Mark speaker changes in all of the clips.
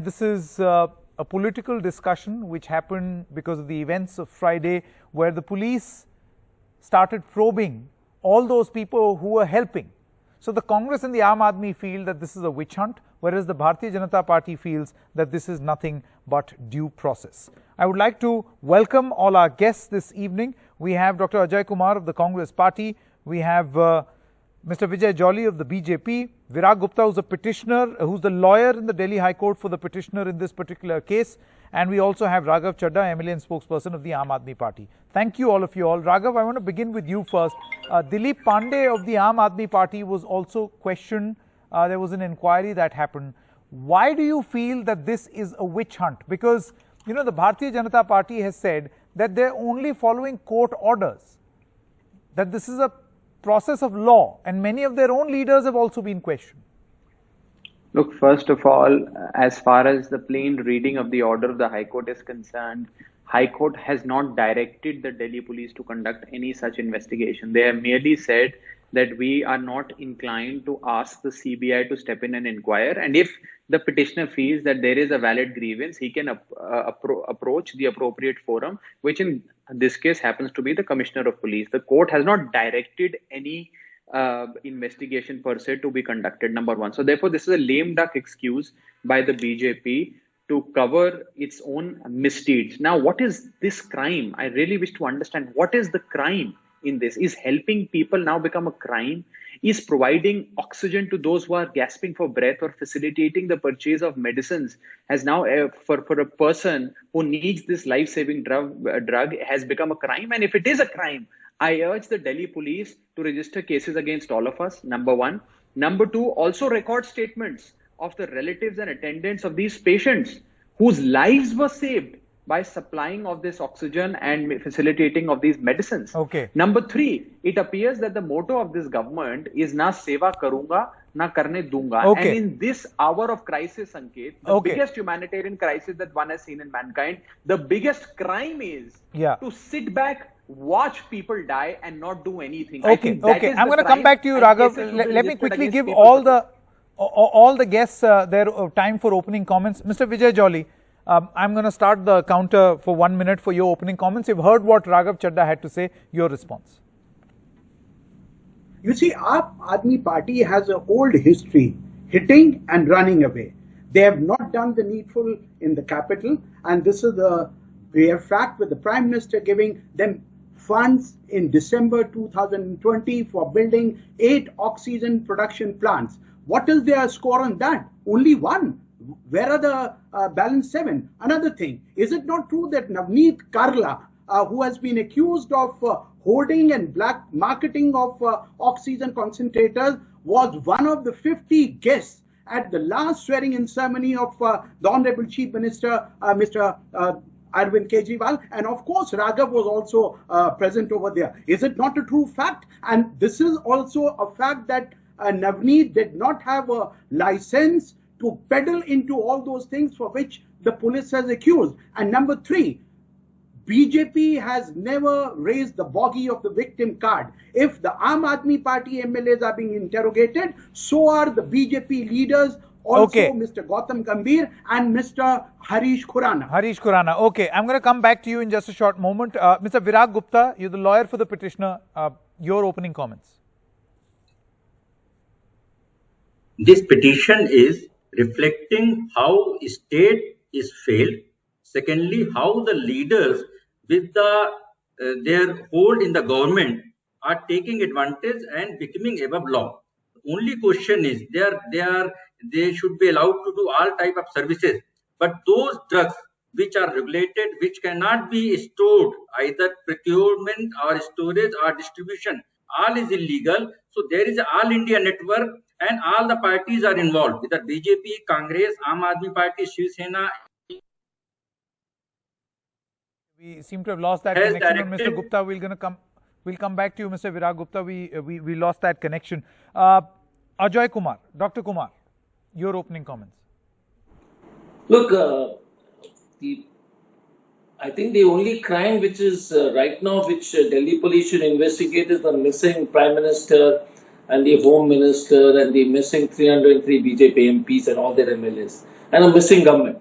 Speaker 1: this is a political discussion which happened because of the events of Friday, where the police started probing all those people who were helping. So the Congress and the Aam Aadmi feel that this is a witch hunt, whereas the Bharatiya Janata Party feels that this is nothing but due process. I would like to welcome all our guests this evening. We have Dr. Ajay Kumar of the Congress Party. We have Mr. Vijay Jolly of the BJP, Virag Gupta, who's a petitioner, who's the lawyer in the Delhi High Court for the petitioner in this particular case, and we also have Raghav Chadha, MLA and spokesperson of the Aam Aadmi Party. Thank you, all of you all. Raghav, I want to begin with you first. Dilip Pandey of the Aam Aadmi Party was also questioned. There was an inquiry that happened. Why do you feel that this is a witch hunt? Because, you know, the Bharatiya Janata Party has said that they're only following court orders, that this is a process of law, and many of their own leaders have also been questioned.
Speaker 2: Look, first of all, as far as the plain reading of the order of the High Court is concerned, High Court has not directed the Delhi police to conduct any such investigation. They have merely said that we are not inclined to ask the CBI to step in and inquire. And if the petitioner feels that there is a valid grievance, he can approach the appropriate forum, which in this case happens to be the Commissioner of Police. The court has not directed any investigation per se to be conducted, number one. So therefore, this is a lame duck excuse by the BJP to cover its own misdeeds. Now, what is this crime? I really wish to understand what is the crime in this. Is helping people now become a crime? Is providing oxygen to those who are gasping for breath or facilitating the purchase of medicines has now, for a person who needs this life-saving drug has become a crime? And if it is a crime, I urge the Delhi police to register cases against all of us, number one. Number two, also record statements of the relatives and attendants of these patients whose lives were saved by supplying of this oxygen and facilitating of these medicines.
Speaker 1: Okay.
Speaker 2: Number three, it appears that the motto of this government is na seva karunga, na karne dunga.
Speaker 1: Okay.
Speaker 2: And in this hour of crisis, Sanket, the biggest humanitarian crisis that one has seen in mankind, the biggest crime is to sit back, watch people die and not do anything.
Speaker 1: Okay, I'm going to come back to you, Raghav. Let me quickly give all the guests their time for opening comments. Mr. Vijay Jolly, I'm going to start the counter for 1 minute for your opening comments. You've heard what Raghav Chadha had to say. Your response.
Speaker 3: You see, Aam Aadmi Party has an old history, hitting and running away. They have not done the needful in the capital, and this is the rare fact with the Prime Minister giving them funds in December 2020 for building 8 oxygen production plants. What is their score on that? Only 1. Where are the balance 7? Another thing, is it not true that Navneet Karla, who has been accused of hoarding and black marketing of oxygen concentrators, was one of the 50 guests at the last swearing-in ceremony of the Honorable Chief Minister, Mr. Arvind Kejriwal, and of course Raghav was also present over there. Is it not a true fact? And this is also a fact that Navneet did not have a license to peddle into all those things for which the police has accused. And number 3, BJP has never raised the bogey of the victim card. If the Aam Aadmi Party MLAs are being interrogated, so are the BJP leaders, also Mr. Gautam Gambhir and Mr. Harish Khurana.
Speaker 1: Harish Khurana. Okay, I'm going to come back to you in just a short moment. Mr. Virag Gupta, you're the lawyer for the petitioner. Your opening comments.
Speaker 4: This petition is reflecting how state is failed. Secondly, how the leaders with their hold in the government are taking advantage and becoming above law. Only question is they should be allowed to do all type of services, but those drugs which are regulated, which cannot be stored, either procurement or storage or distribution, all is illegal. So there is an all India network and all the parties are involved, whether BJP, Congress, Aam Aadmi Party, Shiv Sena.
Speaker 1: We seem to have lost that connection. Mr. Gupta, we'll come back to you, Mr. Virag Gupta. We lost that connection. Ajay Kumar, Dr. Kumar, your opening comments.
Speaker 5: Look, I think the only crime which is right now, which Delhi police should investigate, is the missing Prime Minister and the Home Minister and the missing 303 BJP MPs and all their MLAs, and a missing government.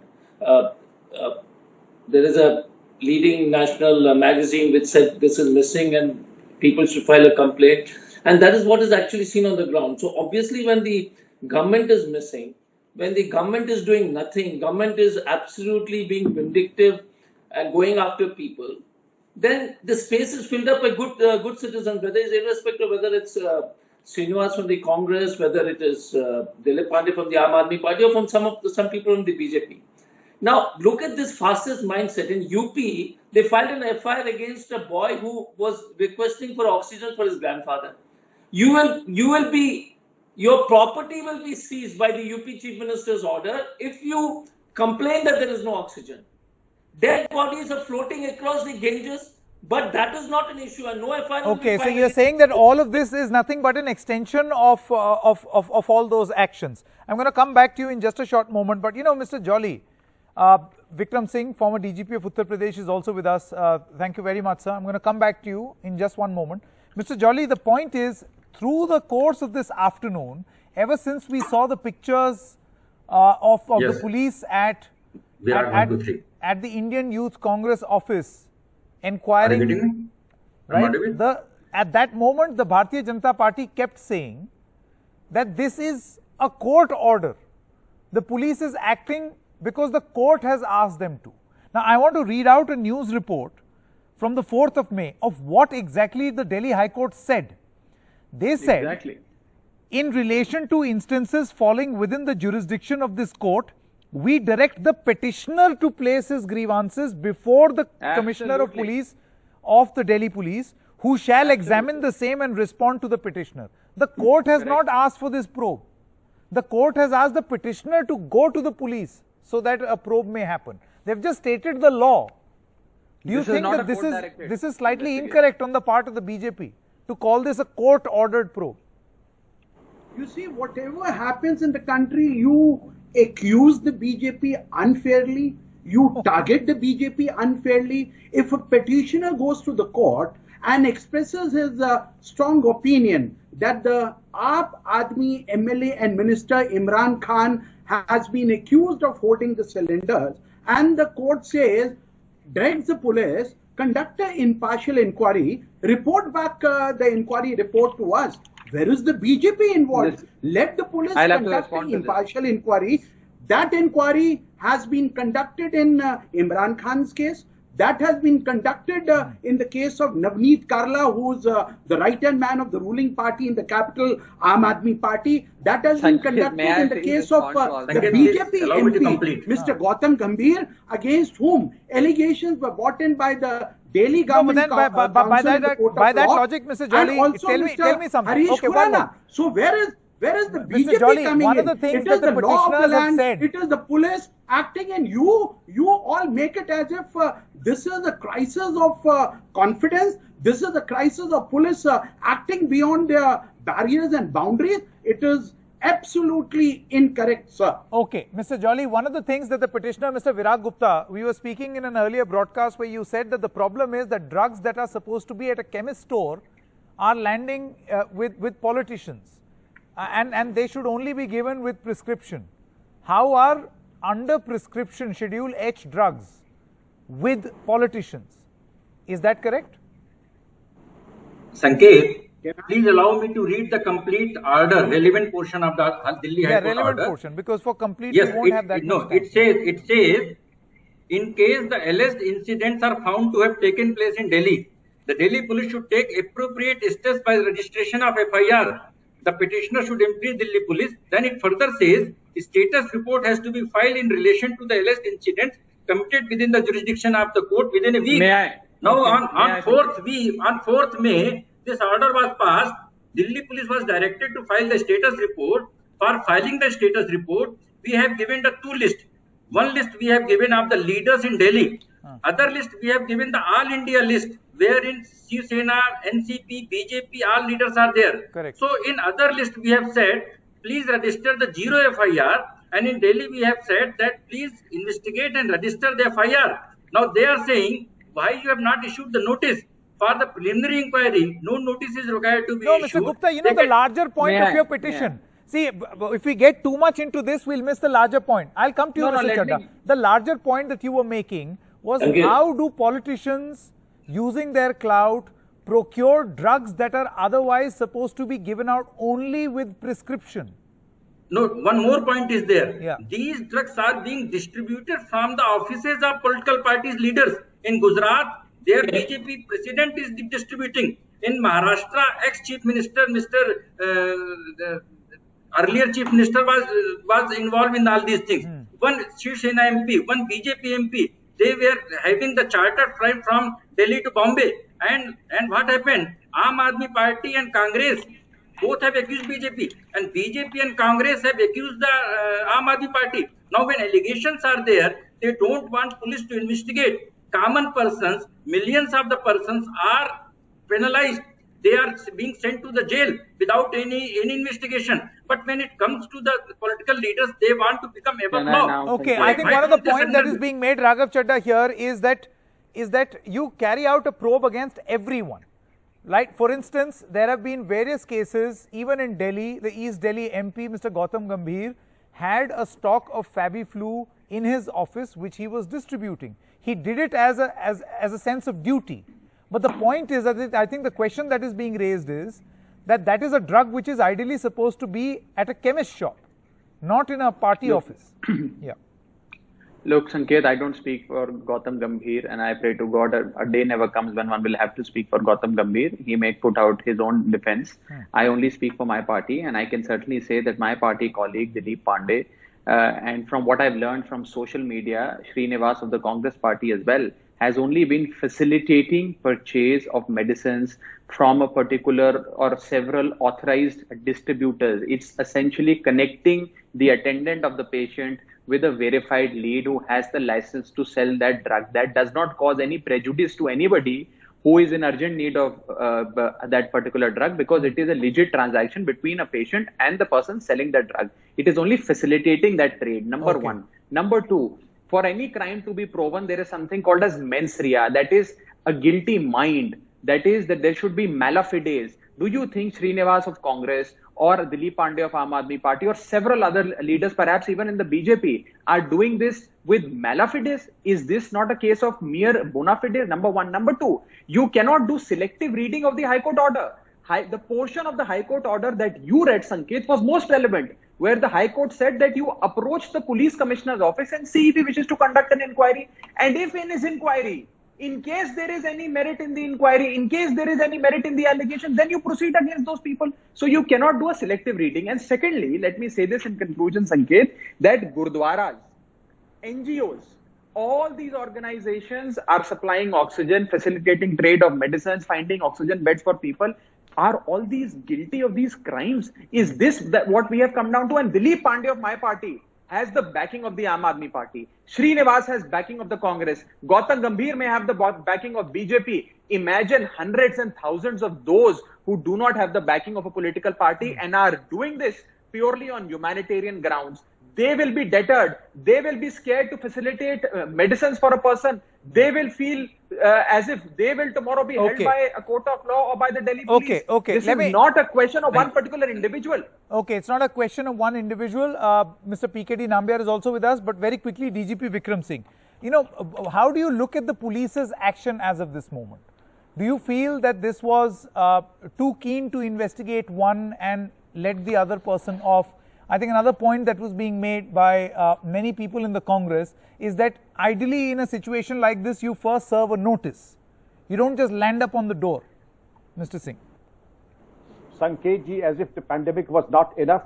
Speaker 5: There is a leading national magazine which said this is missing and people should file a complaint. And that is what is actually seen on the ground. So obviously when the government is missing, when the government is doing nothing, government is absolutely being vindictive and going after people, then the space is filled up by good citizens, whether it's irrespective, whether it's Srinivas from the Congress, whether it is Dilip Pandey from the Aam Aadmi Party, or from some people from the BJP. Now, look at this fascist mindset. In UP, they filed an FIR against a boy who was requesting for oxygen for his grandfather. Your property will be seized by the UP Chief Minister's order if you complain that there is no oxygen. Dead bodies are floating across the Ganges, but that is not an issue, and no FIR.
Speaker 1: Okay, so you're saying that all of this is nothing but an extension of all those actions. I'm going to come back to you in just a short moment, but you know, Mr. Jolly, Vikram Singh, former DGP of Uttar Pradesh, is also with us. Thank you very much, sir. I'm going to come back to you in just one moment. Mr. Jolly, the point is, through the course of this afternoon, ever since we saw the pictures of
Speaker 4: Yes.
Speaker 1: the police at the Indian Youth Congress office
Speaker 4: Are you
Speaker 1: inquiring,
Speaker 4: getting me?
Speaker 1: right?
Speaker 4: Am I audible?
Speaker 1: At that moment, the Bharatiya Janata Party kept saying that this is a court order. The police is acting because the court has asked them to. Now, I want to read out a news report from the 4th of May of what exactly the Delhi High Court said. They said,
Speaker 2: Exactly.
Speaker 1: in relation to instances falling within the jurisdiction of this court, we direct the petitioner to place his grievances before the Commissioner of
Speaker 2: Absolutely.
Speaker 1: Police of the Delhi Police, who shall examine the same and respond to the petitioner. The court has not asked for this probe. The court has asked the petitioner to go to the police so that a probe may happen. They've just stated the law. Do you
Speaker 2: This is
Speaker 1: think
Speaker 2: not
Speaker 1: that
Speaker 2: a court-directed
Speaker 1: this is slightly
Speaker 2: investigation.
Speaker 1: incorrect on the part of the BJP to call this a court-ordered probe?
Speaker 3: You see, whatever happens in the country, you accuse the BJP unfairly, you target the BJP unfairly. If a petitioner goes to the court and expresses his strong opinion that the Aam Aadmi MLA and Minister Imran Khan has been accused of holding the cylinders, and the court says, directs the police, conduct an impartial inquiry, report back the inquiry report to us. Where is the BJP involved?
Speaker 2: Yes.
Speaker 3: Let the police
Speaker 2: I'll have to
Speaker 3: conduct
Speaker 2: respond
Speaker 3: an
Speaker 2: to this.
Speaker 3: impartial inquiry. That inquiry has been conducted in Imran Khan's case. That has been conducted in the case of Navneet Karla, who's the right-hand man of the ruling party in the capital, Aam Aadmi Party. That has been
Speaker 2: Sanket,
Speaker 3: conducted
Speaker 2: may I
Speaker 3: in the
Speaker 2: please
Speaker 3: case of
Speaker 2: respond to all
Speaker 3: the
Speaker 2: that?
Speaker 4: Sanket, please
Speaker 3: BJP
Speaker 4: allow me to
Speaker 3: MP,
Speaker 4: complete.
Speaker 3: Mr. Gautam Gambhir, against whom allegations were brought in by the Delhi
Speaker 1: No, but
Speaker 3: government
Speaker 1: then by
Speaker 3: council in the court
Speaker 1: by
Speaker 3: of
Speaker 1: that
Speaker 3: law,
Speaker 1: logic, Mr.
Speaker 3: and
Speaker 1: Jolly,
Speaker 3: also
Speaker 1: tell
Speaker 3: Mr.
Speaker 1: me something.
Speaker 3: Harish
Speaker 1: Okay, one
Speaker 3: Khurana.
Speaker 1: more.
Speaker 3: So where is the
Speaker 1: Mr.
Speaker 3: BJP
Speaker 1: Jolly,
Speaker 3: coming
Speaker 1: one
Speaker 3: in?
Speaker 1: of the things
Speaker 3: It
Speaker 1: that
Speaker 3: is
Speaker 1: the
Speaker 3: the law of the
Speaker 1: petitioners have
Speaker 3: land.
Speaker 1: said.
Speaker 3: It is the police acting, and you all make it as if this is a crisis of confidence. This is a crisis of police acting beyond their barriers and boundaries. It is absolutely incorrect, sir.
Speaker 1: Okay, Mr. Jolly, one of the things that the petitioner, Mr. Virag Gupta, we were speaking in an earlier broadcast where you said that the problem is that drugs that are supposed to be at a chemist store are landing with politicians and they should only be given with prescription. How are under prescription Schedule H drugs with politicians? Is that correct?
Speaker 4: Sanket, please allow me to read the complete order, relevant portion of the Delhi High Court
Speaker 1: relevant
Speaker 4: order.
Speaker 1: portion, because for complete
Speaker 4: Yes,
Speaker 1: we won't have that
Speaker 4: no,
Speaker 1: much time.
Speaker 4: it says, in case the alleged incidents are found to have taken place in Delhi, the Delhi police should take appropriate steps by registration of FIR. The petitioner should impress Delhi police. Then it further says, a status report has to be filed in relation to the alleged incidents committed within the jurisdiction of the court within a week.
Speaker 2: May I?
Speaker 4: Now
Speaker 2: Okay,
Speaker 4: on 4th May, this order was passed. Delhi police was directed to file the status report. For filing the status report, we have given the two lists. One list we have given of the leaders in Delhi. Other list we have given the All India list, wherein Shiv Sena, NCP, BJP, all leaders are there.
Speaker 1: Correct.
Speaker 4: So in other list we have said, please register the 0 FIR, and in Delhi we have said that please investigate and register the FIR. Now they are saying, why you have not issued the notice? For the preliminary inquiry, no notice is required to be
Speaker 1: No,
Speaker 4: issued.
Speaker 1: Mr. Gupta, you know the larger point
Speaker 2: May
Speaker 1: of your
Speaker 2: I-
Speaker 1: petition. See, if we get too much into this, we'll miss the larger point. I'll come to you,
Speaker 2: No, no,
Speaker 1: Mr.
Speaker 2: let
Speaker 1: Chadha.
Speaker 2: me-
Speaker 1: The larger point that you were making was
Speaker 5: Thank you.
Speaker 1: how do politicians, using their clout, procure drugs that are otherwise supposed to be given out only with prescription?
Speaker 4: No, one more point is there.
Speaker 1: Yeah.
Speaker 4: These drugs are being distributed from the offices of political parties leaders. In Gujarat, their BJP president is distributing. In Maharashtra, ex-chief minister, the earlier chief minister was involved in all these things. One Shiv Sena MP, one BJP MP, they were having the charter flight from Delhi to Bombay. And what happened? Aam Aadmi Party and Congress both have accused BJP, and BJP and Congress have accused the Aam Aadmi Party. Now, when allegations are there, they don't want police to investigate. Common persons, millions of the persons are penalized. They are being sent to the jail without any investigation. But when it comes to the political leaders, they want to become above
Speaker 2: Can I
Speaker 4: law.
Speaker 2: now
Speaker 1: Okay,
Speaker 2: conclude?
Speaker 1: I think
Speaker 4: Why
Speaker 1: one of the
Speaker 4: don't they
Speaker 1: points that
Speaker 4: send
Speaker 1: is
Speaker 4: them-
Speaker 1: being made, Raghav Chadha, here is that you carry out a probe against everyone. Right? For instance, there have been various cases, even in Delhi, the East Delhi MP, Mr. Gautam Gambhir, had a stock of Fabiflu in his office, which he was distributing. He did it as a sense of duty. But the point is that I think the question that is being raised is that is a drug which is ideally supposed to be at a chemist shop, not in a party office. Yeah.
Speaker 2: Look, Sanket, I don't speak for Gautam Gambhir, and I pray to God a day never comes when one will have to speak for Gautam Gambhir. He may put out his own defense. I only speak for my party, and I can certainly say that my party colleague, Dilip Pandey, and from what I've learned from social media, Srinivas of the Congress party as well, has only been facilitating purchase of medicines from a particular or several authorized distributors. It's essentially connecting the attendant of the patient with a verified lead who has the license to sell that drug. That does not cause any prejudice to anybody who is in urgent need of that particular drug, because it is a legit transaction between a patient and the person selling the drug. It is only facilitating that trade, number one. Number two, for any crime to be proven, there is something called as mens rea, that is a guilty mind, that is that there should be malafides. Do you think Srinivas of Congress or Dilip Pandey of Aam Aadmi Party or several other leaders, perhaps even in the BJP, are doing this with malafides? Is this not a case of mere bona fides? Number one. Number two, you cannot do selective reading of the High Court order. The portion of the High Court order that you read, Sanket, was most relevant, where the High Court said that you approach the police commissioner's office and see if he wishes to conduct an inquiry. And if in his inquiry, in case there is any merit in the inquiry, in case there is any merit in the allegation, then you proceed against those people. So you cannot do a selective reading. And secondly, let me say this in conclusion, Sanket, that Gurdwaras, NGOs, all these organizations are supplying oxygen, facilitating trade of medicines, finding oxygen beds for people. Are all these guilty of these crimes? Is this what we have come down to? And Dilip Pandey of my party has the backing of the Aam Aadmi Party. Srinivas has backing of the Congress. Gautam Gambhir may have the backing of BJP. Imagine hundreds and thousands of those who do not have the backing of a political party and are doing this purely on humanitarian grounds. They will be deterred. They will be scared to facilitate medicines for a person. They will feel as if they will tomorrow be held by a court of law or by the Delhi police. This is not a question of one particular individual.
Speaker 1: Okay, it's not a question of one individual. Mr. PKD Nambiar is also with us, but very quickly, DGP Vikram Singh. You know, how do you look at the police's action as of this moment? Do you feel that this was too keen to investigate one and let the other person off? I think another point that was being made by many people in the Congress is that ideally in a situation like this, you first serve a notice. You don't just land up on the door. Mr. Singh.
Speaker 6: Sanket ji, as if the pandemic was not enough,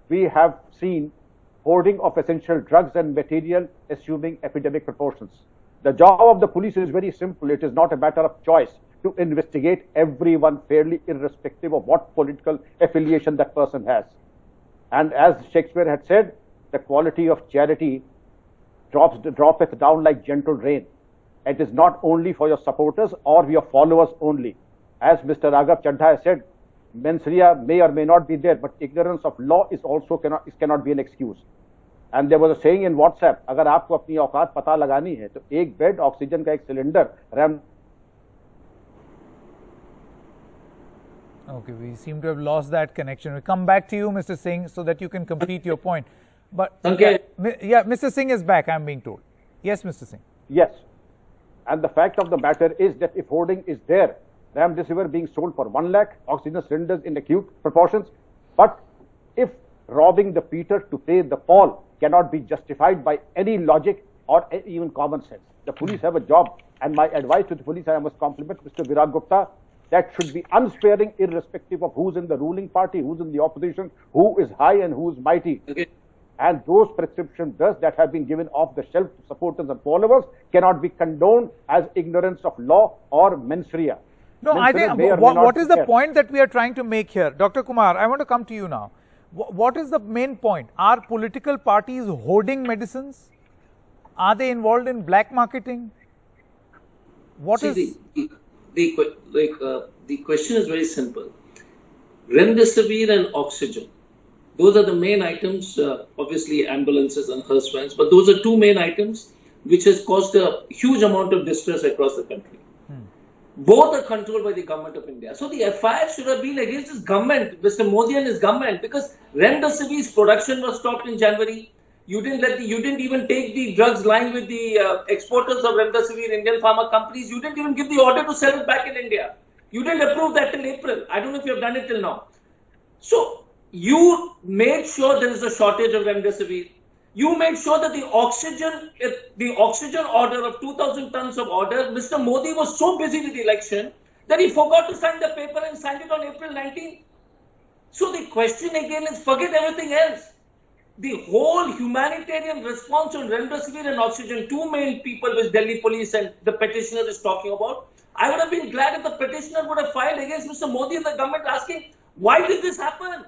Speaker 6: we have seen hoarding of essential drugs and material assuming epidemic proportions. The job of the police is very simple. It is not a matter of choice to investigate everyone fairly, irrespective of what political affiliation that person has. And as Shakespeare had said, the quality of charity droppeth down like gentle rain. It is not only for your supporters or your followers only. As Mr. Raghav Chadha has said, mens rea may or may not be there, but ignorance of law is also cannot be an excuse. And there was a saying in WhatsApp, अगर आपको अपनी औकात पता लगानी है तो एक bed, oxygen का एक cylinder,
Speaker 1: Okay, we seem to have lost that connection. We'll come back to you, Mr. Singh, so that you can complete your point. But
Speaker 5: Okay.
Speaker 1: yeah, Mr. Singh is back, I'm being told. Yes, Mr. Singh.
Speaker 6: Yes. And the fact of the matter is that if hoarding is there, remdesivir being sold for 1 lakh, oxygen cylinders in acute proportions, but if robbing the Peter to pay the Paul cannot be justified by any logic or even common sense. The police have a job, and my advice to the police, I must compliment Mr. Virag Gupta, that should be unsparing irrespective of who's in the ruling party, who's in the opposition, who is high and who is mighty.
Speaker 5: Okay.
Speaker 6: And those prescription drugs that have been given off the shelf to supporters and followers cannot be condoned as ignorance of law or mens rea.
Speaker 1: No, I think what is the point that we are trying to make here? Dr. Kumar, I want to come to you now. What is the main point? Are political parties hoarding medicines? Are they involved in black marketing?
Speaker 5: The question is very simple. Remdesivir and oxygen, those are the main items, obviously ambulances and hearse vans, but those are two main items which has caused a huge amount of distress across the country. Both are controlled by the government of India. So the FIR should have been against his government, Mr. Modi and his government, because remdesivir's production was stopped in January. You didn't even take the drugs lying with the exporters of remdesivir, Indian pharma companies. You didn't even give the order to sell it back in India. You didn't approve that till April. I don't know if you have done it till now. So you made sure there is a shortage of remdesivir. You made sure that the oxygen order of 2,000 tons of order, Mr. Modi was so busy with the election that he forgot to sign the paper and signed it on April 19th. So the question again is, forget everything else. The whole humanitarian response on remdesivir and oxygen, two main people which Delhi police and the petitioner is talking about, I would have been glad if the petitioner would have filed against Mr. Modi and the government asking, why did this happen?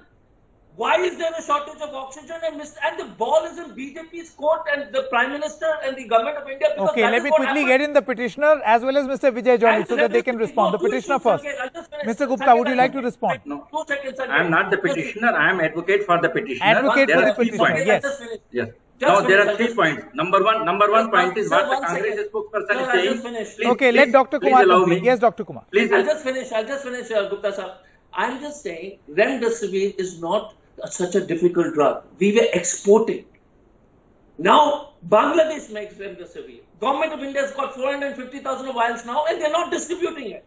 Speaker 5: Why is there a shortage of oxygen? And the ball is in BJP's court and the Prime Minister and the government of India.
Speaker 1: Okay, let me quickly get in the petitioner as well as Mr. Vijay Jolly so that they can respond. The petitioner first. Mr. Gupta, would you like to respond?
Speaker 4: No, 2 seconds. I am not the petitioner. I am advocate for the petitioner.
Speaker 1: Advocate for the petitioner. Yes.
Speaker 4: Yes. Now there are 3 points. Number one point is what the Congress spokesperson is saying.
Speaker 1: Okay, let Dr. Kumar complete. Yes, Dr. Kumar.
Speaker 5: Please. I'll just finish, Gupta sir. I'm just saying remdesivir is not such a difficult drug. We were exporting. Now Bangladesh makes remdesivir. Government of India has got 450,000 vials now, and they're not distributing it.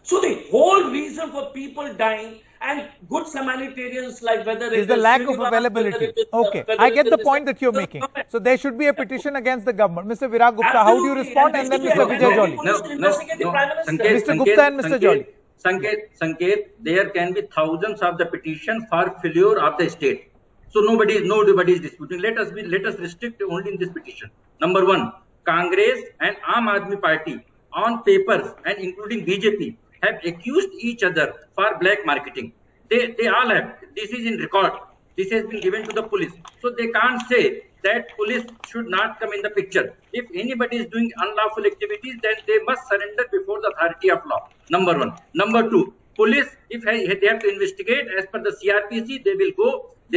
Speaker 5: So the whole reason for people dying and good Samaritans, like whether
Speaker 1: is the lack of availability. Okay, I get the point that you're making. So there should be a petition against the government. Mr. Virag Gupta, how do you respond? And then Mr. Vijay Jolly. Mr. Gupta and Mr. Jolly.
Speaker 4: Sanket, there can be thousands of the petition for failure of the state. So nobody is disputing. Let us restrict only in this petition. Number 1, Congress and Aam Aadmi Party on papers and including BJP have accused each other for black marketing. They all have. This is in record. This has been given to the police. So they can't say that police should not come in the picture. If anybody is doing unlawful activities, then they must surrender before the authority of law. Number 1. Number 2, police, if they have to investigate as per the CRPC, they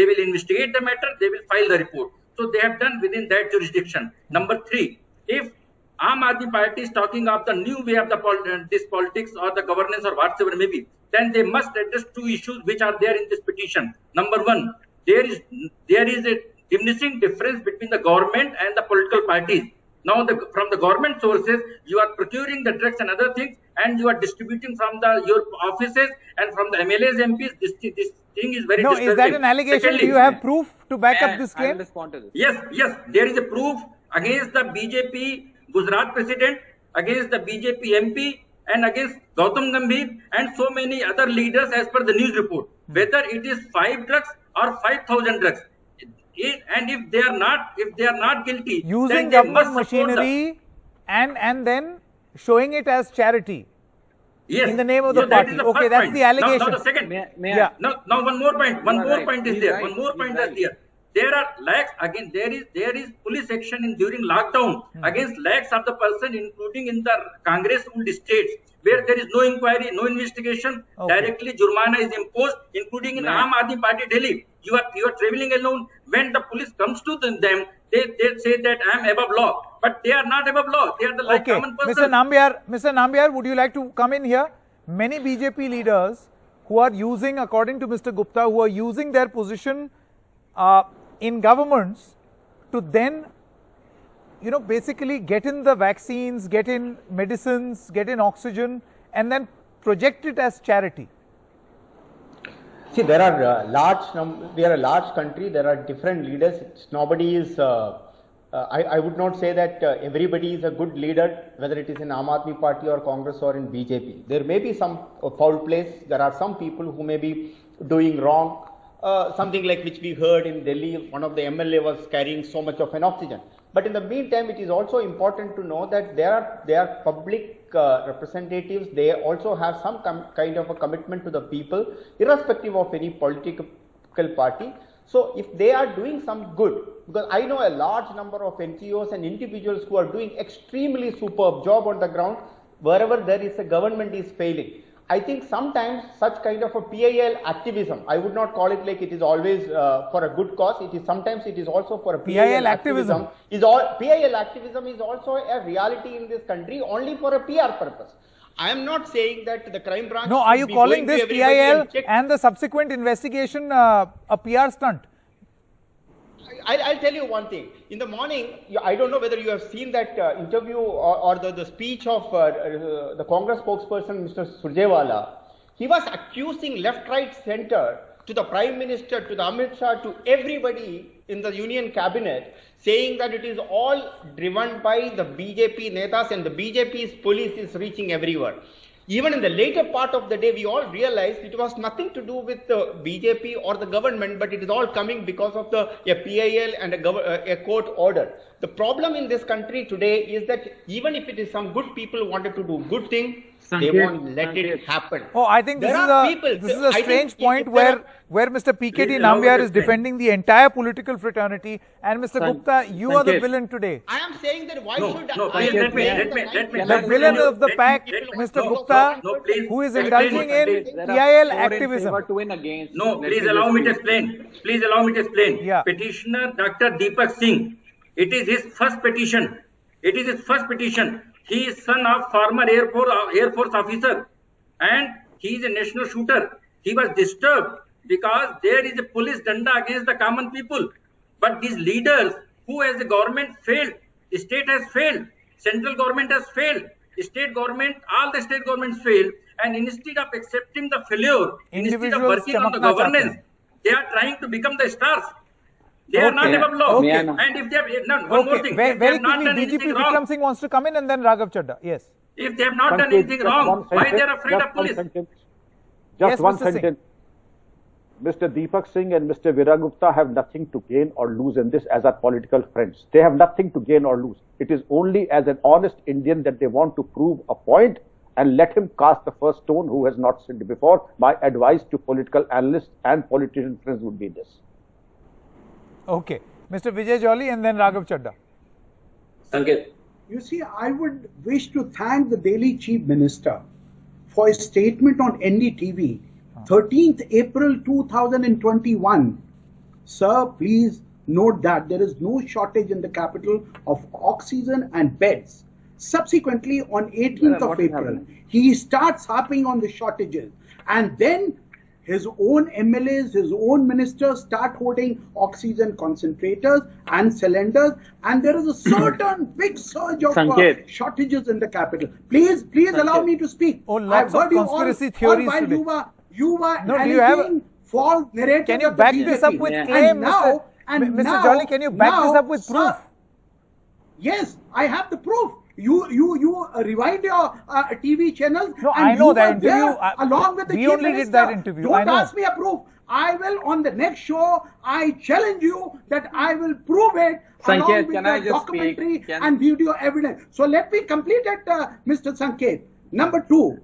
Speaker 4: will investigate the matter, they will file the report. So they have done within that jurisdiction. Number 3, if Aam Aadmi Party is talking of the new way of this politics or the governance or whatsoever may be, then they must address 2 issues which are there in this petition. Number 1, there is a diminishing difference between the government and the political parties. Now, from the government sources, you are procuring the drugs and other things, and you are distributing from your offices and from the MLAs, MPs. This thing is very disturbing.
Speaker 1: Is that an allegation?
Speaker 4: Secondly,
Speaker 1: do you have proof to back up this claim?
Speaker 2: I will respond to this.
Speaker 4: Yes, there is a proof against the BJP Gujarat president, against the BJP MP, and against Gautam Gambhir and so many other leaders as per the news report. Whether it is 5 drugs or 5,000 drugs. And if they are not guilty,
Speaker 1: using government machinery and then showing it as charity.
Speaker 4: Yes,
Speaker 1: in the name of the party. Okay, that's the allegation.
Speaker 4: Now the second. Now one more point. One more point is there. There are lakhs again. There is police action during lockdown against lakhs of the person, including in the Congress-ruled states, where there is no inquiry, no investigation. Directly, Jurmana is imposed, including in Aam Aadmi Party, Delhi. You are traveling alone. When the police comes to them, they say that I am above law, but they are not above law. They are the common person.
Speaker 1: Mr. Nambiar, would you like to come in here? Many BJP leaders who are using, according to Mr. Gupta, who are using their position in governments to then, basically get in the vaccines, get in medicines, get in oxygen, and then project it as charity?
Speaker 7: See, there are we are a large country. There are different leaders. Nobody is. I would not say that everybody is a good leader, whether it is in Aam Aadmi Party or Congress or in BJP. There may be some foul plays. There are some people who may be doing wrong. Something like which we heard in Delhi, one of the MLA was carrying so much of an oxygen. But in the meantime, it is also important to know that they are public representatives. They also have some kind of a commitment to the people, irrespective of any political party. So if they are doing some good, because I know a large number of NGOs and individuals who are doing extremely superb job on the ground, wherever there is a government is failing. I think sometimes such kind of a PIL activism, I would not call it like it is always for a good cause. It is sometimes it is also for a PIL activism. PIL activism is also a reality in this country only for a PR purpose. I am not saying that the crime branch.
Speaker 1: No, are you calling this PIL and the subsequent investigation a PR stunt?
Speaker 7: I'll tell you one thing. In the morning, I don't know whether you have seen that interview or the speech of the Congress spokesperson, Mr. Surjewala. He was accusing left, right, center to the Prime Minister, to the Amit Shah, to everybody in the Union Cabinet, saying that it is all driven by the BJP netas and the BJP's police is reaching everywhere. Even in the later part of the day, we all realized it was nothing to do with the BJP or the government, but it is all coming because of a PIL and a court order. The problem in this country today is that even if it is some good people wanted to do good thing, they won't let it happen.
Speaker 1: Oh, I think this is a strange point where Mr. PKD Nambiar is defending the entire political fraternity, and Mr. Gupta, you are the villain today.
Speaker 7: I am saying that why should
Speaker 4: let me
Speaker 1: the villain of the pack, Mr. Gupta, who is indulging in PIL activism.
Speaker 4: No, please allow me to explain. Please allow me to explain.
Speaker 1: Yeah.
Speaker 4: Petitioner Dr. Deepak Singh. It is his first petition. It is his first petition. He is son of former Air Force officer, and he is a national shooter. He was disturbed because there is a police danda against the common people. But these leaders, who as the government failed, the state has failed, central government has failed, state government, all the state governments failed, and instead of accepting the failure, instead of working on the governance, they are trying to become the stars. They are not above law.
Speaker 1: Okay.
Speaker 4: And if they have one more thing,
Speaker 1: Very
Speaker 4: if they have not
Speaker 1: quickly,
Speaker 4: done
Speaker 1: DGP
Speaker 4: anything
Speaker 1: Vikram
Speaker 4: wrong,
Speaker 1: Singh wants to come in, and then Raghav Chadha. Yes.
Speaker 4: if they have not done anything wrong, why they are afraid of police?
Speaker 1: Yes,
Speaker 6: one
Speaker 1: Mr. Singh.
Speaker 6: sentence. Mr. Deepak Singh and Mr. Viraj Gupta have nothing to gain or lose in this as our political friends. They have nothing to gain or lose. It is only as an honest Indian that they want to prove a point, and let him cast the first stone who has not sinned before. My advice to political analysts and politician friends would be this.
Speaker 1: Okay. Mr. Vijay Jolly and then Raghav Chadha.
Speaker 5: Sanket.
Speaker 3: You see, I would wish to thank the Delhi Chief Minister for his statement on NDTV, 13th April 2021. Sir, please note that there is no shortage in the capital of oxygen and beds. Subsequently, on 18th of April, he starts harping on the shortages, and then his own MLAs, his own ministers start holding oxygen concentrators and cylinders, and there is a certain big surge of shortages in the capital. Please allow me to speak.
Speaker 1: Oh, lots of conspiracy theories
Speaker 3: while
Speaker 1: today.
Speaker 3: You were
Speaker 1: No, do you have
Speaker 3: alleging false narratives.
Speaker 1: Can you
Speaker 3: of the
Speaker 1: back
Speaker 3: BJP.
Speaker 1: this up with
Speaker 3: And
Speaker 1: claim,
Speaker 3: now,
Speaker 1: Mr. Jolly? Can you back this up with proof?
Speaker 3: Yes, I have the proof. You rewind your TV channels.
Speaker 1: No,
Speaker 3: and
Speaker 1: I know
Speaker 3: you
Speaker 1: that
Speaker 3: were
Speaker 1: interview.
Speaker 3: there along with the
Speaker 1: We
Speaker 3: Chief
Speaker 1: only did
Speaker 3: Minister.
Speaker 1: that interview.
Speaker 3: Don't
Speaker 1: I know.
Speaker 3: ask me a proof. I will on the next show. I challenge you that I will prove it along with the documentary and video evidence. So let me complete it, Mr. Sanket. Number 2,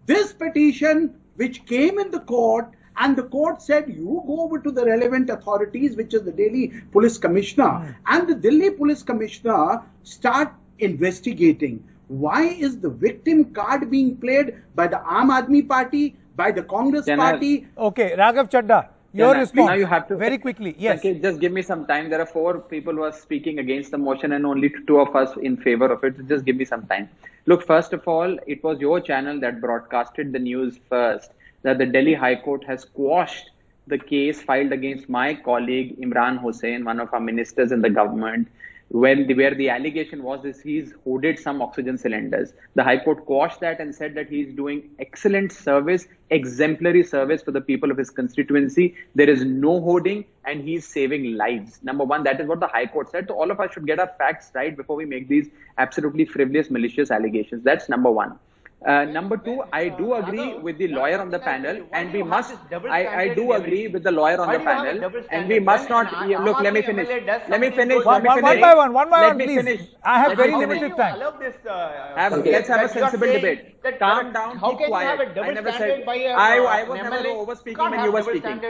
Speaker 3: this petition which came in the court, and the court said you go over to the relevant authorities, which is the Delhi Police Commissioner, and the Delhi Police Commissioner start investigating. Why is the victim card being played by the Aam Aadmi Party, by the Congress Party?
Speaker 1: Okay, Raghav Chadha, your response.
Speaker 2: Now you have to
Speaker 1: very quickly. Yes.
Speaker 2: Okay, just give me some time. There are 4 people who are speaking against the motion and only 2 of us in favor of it. So just give me some time. Look, first of all, it was your channel that broadcasted the news first that the Delhi High Court has quashed the case filed against my colleague Imran Hussain, one of our ministers in the government, where the allegation was is he's hoarded some oxygen cylinders. The High Court quashed that and said that he's doing excellent service, exemplary service for the people of his constituency. There is no hoarding and he's saving lives. Number one, that is what the High Court said. So all of us should get our facts right before we make these absolutely frivolous, malicious allegations. That's number one. Number two, I do agree with the lawyer on the panel, and we must. I do agree with the lawyer on the panel, and we must not. Look, let me finish. Let me finish.
Speaker 1: One by one,
Speaker 2: please.
Speaker 1: Finish. I have very limited time.
Speaker 2: Let's have a sensible debate. Calm down, keep quiet. I never said. I was never over speaking when you were speaking.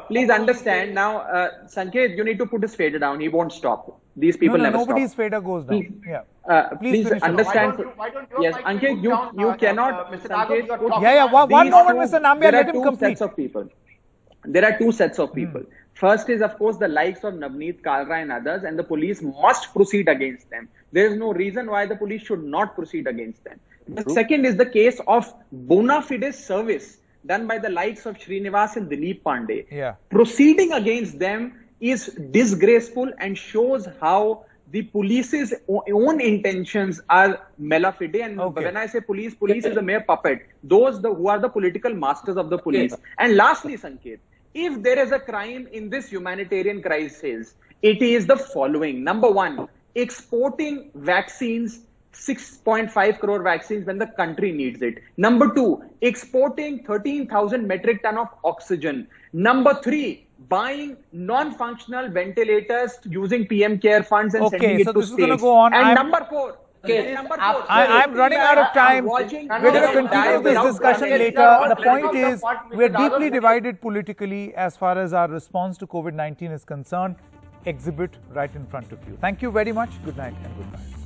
Speaker 2: Please understand now, Sanket. You need to put his fader down. He won't stop. These people never stop.
Speaker 1: Nobody's fader goes down.
Speaker 2: Please.
Speaker 1: Yeah.
Speaker 2: Please understand. Yes, Ankit, you cannot.
Speaker 1: One moment, Mr. Nambiar, let him complete.
Speaker 2: There are two sets of people. First is, of course, the likes of Navneet Kalra and others, and the police must proceed against them. There is no reason why the police should not proceed against them. The second is the case of bona fide service done by the likes of Srinivas and Dilip Pandey.
Speaker 1: Yeah.
Speaker 2: Proceeding against them is disgraceful and shows how the police's own intentions are mala-fide. And when I say police is a mere puppet. Those who are the political masters of the police. And lastly, Sanket, if there is a crime in this humanitarian crisis, it is the following. Number one, exporting vaccines, 6.5 crore vaccines when the country needs it. Number two, exporting 13,000 metric ton of oxygen. Number three, buying non-functional ventilators using PM care funds and sending it to states.
Speaker 1: Go on.
Speaker 2: And number four,
Speaker 1: I'm running out of time. We're going to continue this discussion later. The point is, we're deeply divided politically as far as our response to COVID-19 is concerned. Exhibit right in front of you. Thank you very much. Good night and goodbye.